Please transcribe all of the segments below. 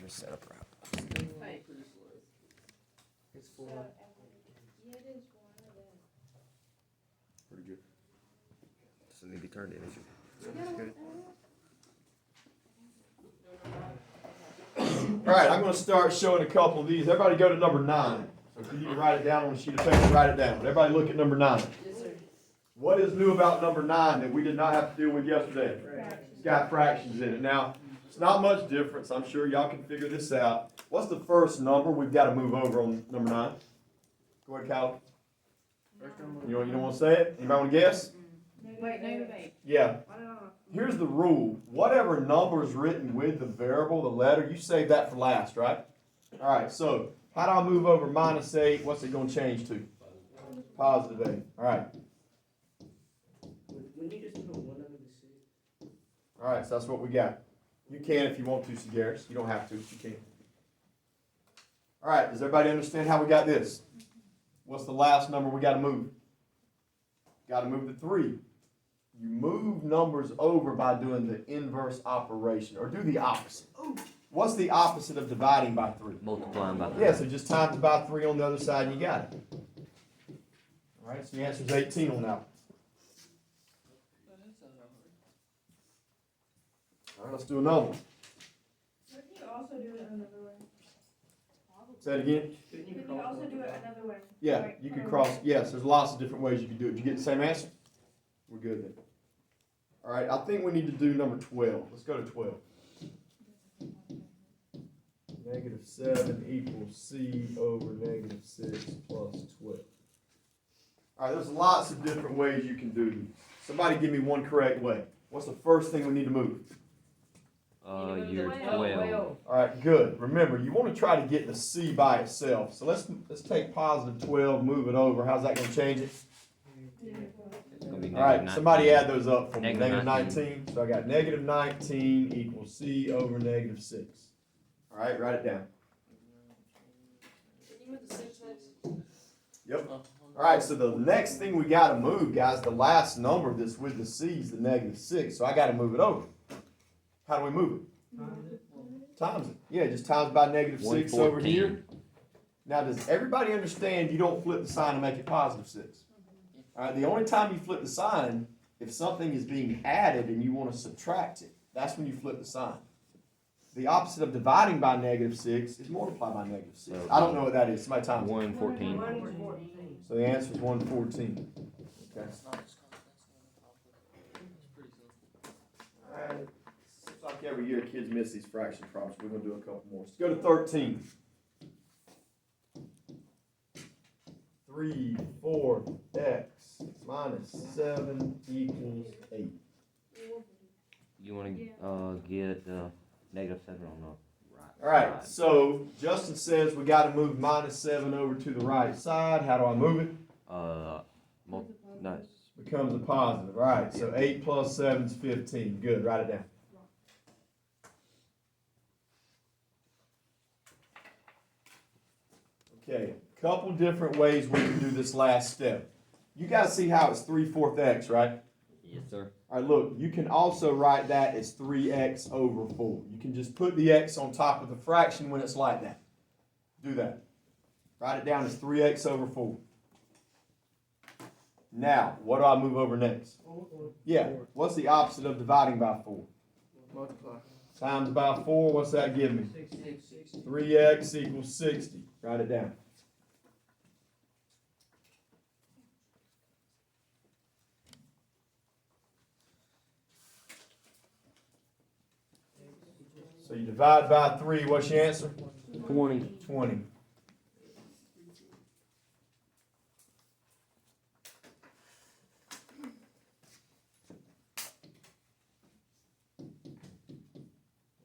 yours set up right. It's 4. Yeah, it is one of them. Pretty good. So need to be turned in. All right, I'm going to start showing a couple of these. Everybody go to number 9. So if you need to write it down on a sheet of paper, write it down. Everybody look at number 9. Yes, sir. What is new about number 9 that we did not have to deal with yesterday? It's got fractions in it. Now, it's not much difference. I'm sure y'all can figure this out. What's the first number we've got to move over on number 9? Go ahead, Cal. You don't want to say it? Anybody want to guess? Wait, -8. Yeah. Here's the rule. Whatever number is written with the variable, the letter, you save that for last, right? All right, so how do I move over -8? What's it going to change to? Positive 8. All right. Wouldn't you just put 1 under the 6? All right, so that's what we got. You can if you want to, Segaris. You don't have to, but you can. All right, does everybody understand how we got this? What's the last number we got to move? Got to move the 3. You move numbers over by doing the inverse operation, or do the opposite. What's the opposite of dividing by 3? Multiplying by 3. Yeah, so just times by 3 on the other side and you got it. All right, so the answer is 18 on that one. All right, let's do another one. Couldn't you also do it another way? Say it again. Couldn't you Couldn't you also do it another way? Yeah, Like, you can cross. Yes, there's lots of different ways you can do it. Did you get the same answer? We're good then. All right, I think we need to do number 12. Let's go to 12. -7 equals C over -6 plus 12. All right, there's lots of different ways you can do these. Somebody give me one correct way. What's the first thing we need to move? You're 12. All right, good. Remember, you want to try to get the C by itself. So let's take positive 12, move it over. How's that going to change it? It's gonna be All right, -19. somebody add those up for me. Negative -19. So I got -19 equals C over -6. All right, write it down. Can you move the 6 next? Yep. All right, so the next thing we got to move, guys, the last number that's with the C is the -6. So I got to move it over. How do we move it? Times it. Yeah, just times by -6 over here. Now, does everybody understand you don't flip the sign and make it +6? All right, the only time you flip the sign, if something is being added and you want to subtract it, that's when you flip the sign. The opposite of dividing by -6 is multiply by -6. I don't know what that is. Somebody tell me. 114. So the answer is 114. Okay. All right. Seems like every year kids miss these fraction problems. We're going to do a couple more. Let's go to 13. 3/4 x minus 7 equals 8. You want to get -7 on the right. All right, side. so Justin says we got to move -7 over to the right side. How do I move it? Nice. Becomes a positive. All right, so 8 plus 7 is 15. Good, write it down. Okay, a couple different ways we can do this last step. You guys see how it's 3/4 x, right? Yes, sir. All right, look, you can also write that as 3x over 4. You can just put the x on top of the fraction when it's like that. Do that. Write it down as 3x over 4. Now, what do I move over next? Yeah, what's the opposite of dividing by 4? Multiply. Times by 4, what's that give me? 3x equals 60. Write it down. So you divide by 3, what's your answer? 20. 20.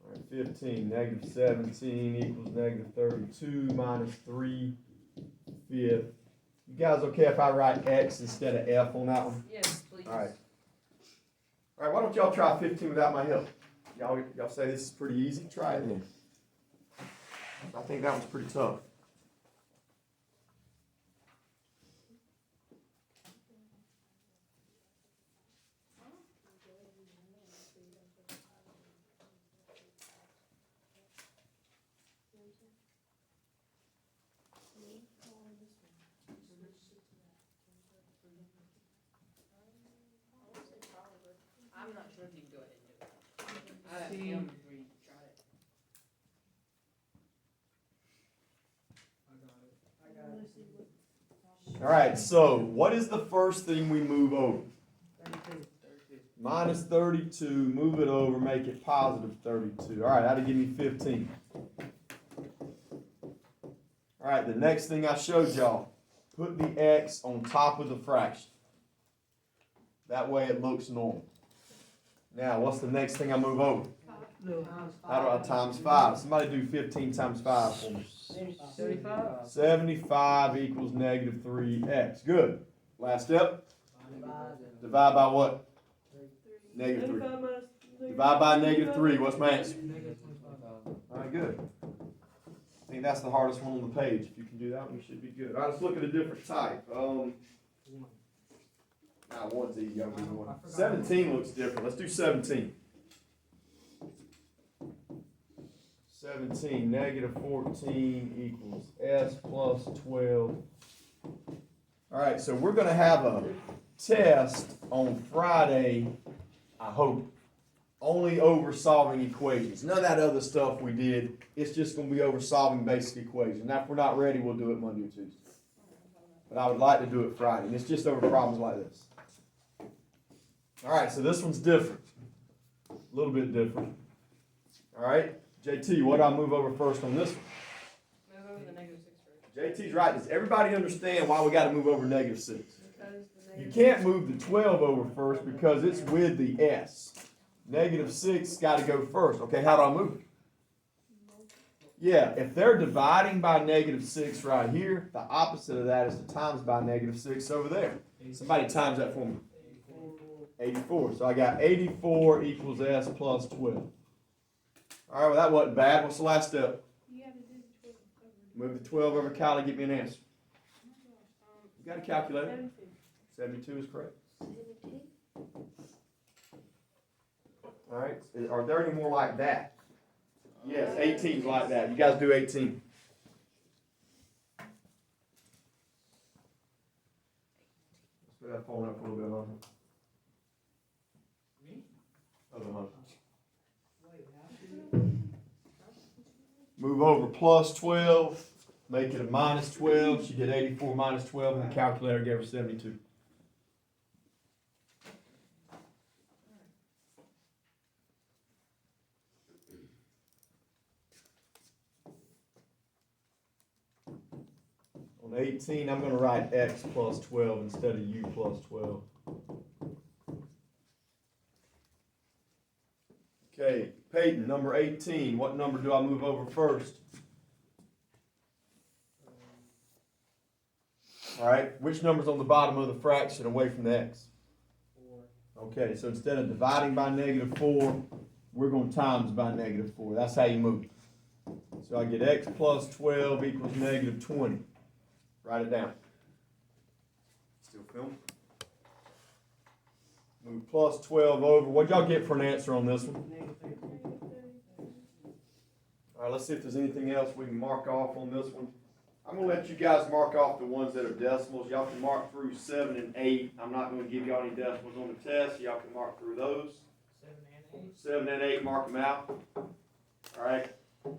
All right, 15, -17 equals -32 minus 3/5. You guys okay if I write x instead of f on that one? Yes, please. All right. All right, why don't y'all try 15 without my help? Y'all say this is pretty easy? Try it then. I think that one's pretty tough. I'm not sure if you can go ahead and do it. I haven't tried it. All right, so what is the first thing we move over? 32. Minus 32, move it over, make it positive 32. All right, that'll give me 15. All right, the next thing I showed y'all, put the x on top of the fraction. That way it looks normal. Now, what's the next thing I move over? How do I times 5? Somebody do 15 times 5 for me. 75. 75 equals negative 3x. Good. Last step. Divide by what? Negative 3. Divide by negative 3. What's my answer? All right, good. I think that's the hardest one on the page. If you can do that, we should be good. All right, let's look at a different type. Now, one's easy. I'll do one. 17 looks different. Let's do 17. 17, negative 14 equals s plus 12. All right, so we're going to have a test on Friday, I hope, only over solving equations. None of that other stuff we did. It's just going to be over solving basic equations. Now, if we're not ready, we'll do it Monday or Tuesday. But I would like to do it Friday, and it's just over problems like this. All right, so this one's different. A little bit different. All right, JT, what do I move over first on this one? Move over the negative 6 first. JT's right. Does everybody understand why we got to move over negative 6? Because the You negative can't move the 12 over first because it's with the s. Negative 6 got to go first. Okay, how do I move it? Yeah, if they're dividing by negative 6 right here, the opposite of that is to times by negative 6 over there. Somebody times that for me. 84. So I got 84 equals s plus 12. All right, well, that wasn't bad. What's the last step? You gotta do the 12 Move the 12 over Cal and get me an answer. You got a calculator? 72 is correct. All right. Are there any more like that? Yes, 18's like that. You guys do 18. Let's put that phone up a little bit, huh? Other one. Move over plus 12, make it a minus 12. She did 84 minus 12, and the calculator gave her 72. On 18, I'm going to write x plus 12 instead of u plus 12. Okay, Peyton, number 18. What number do I move over first? All right, which number's on the bottom of the fraction away from the x? 4. Okay, so instead of dividing by negative 4, we're going to times by negative 4. That's how you move it. So I get x plus 12 equals negative 20. Write it down. Still filming? Move plus 12 over. What'd y'all get for an answer on this one? All right, let's see if there's anything else we can mark off on this one. I'm going to let you guys mark off the ones that are decimals. Y'all can mark through 7 and 8. I'm not going to give y'all any decimals on the test. Y'all can mark through those. 7 and 8, mark them out. All right.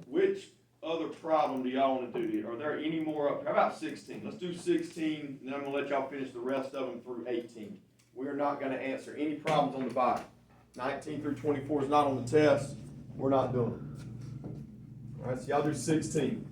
Which other problem do y'all want to do here? Are there any more up? How about 16? Let's do 16, and then I'm going to let y'all finish the rest of them through 18. We are not going to answer any problems on the bottom. 19 through 24 is not on the test. We're not doing it. All right, so y'all do 16.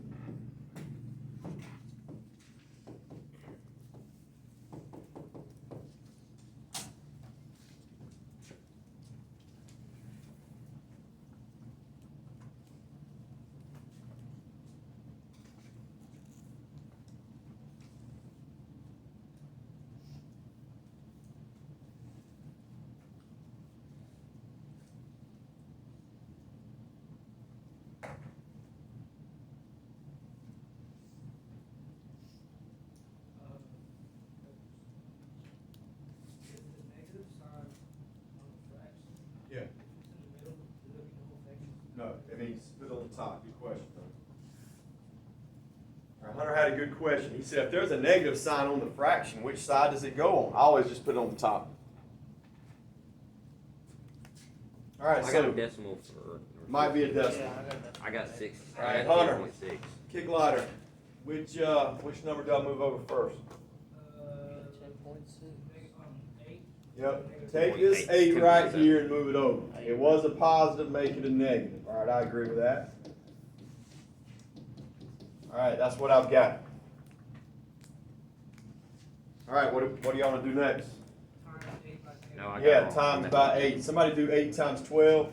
No, it means put it on the top. Good question, though. Hunter had a good question. He said, if there's a negative sign on the fraction, which side does it go on? I always just put it on the top. Alright, I got a so, decimal for. might be a decimal. Yeah, I got that. I got 6. Alright, I got Hunter. 8.6. Kick glider, which number do I move over first? 10.6. Yep, take this 8 right here and move it over. It was a positive, make it a negative. Alright, I agree with that. Alright, that's what I've got. Alright, what do y'all wanna do next? No, I got Yeah, wrong. times by 8. Somebody do 8 times 12.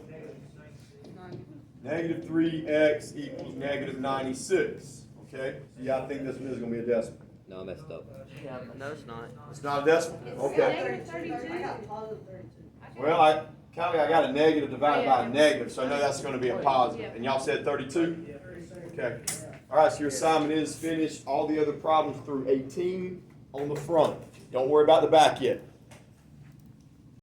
Negative 3x equals negative 96. Okay, so y'all think this one is gonna be a decimal? No, I messed up. Yeah, no, it's not. It's not a decimal? Okay. Negative 32. I got positive 32. Well, Callie, I got a negative divided by a negative, so I know that's gonna be a positive. And y'all said 32? Okay. Alright, so your assignment is finished. All the other problems through 18 on the front. Don't worry about the back yet.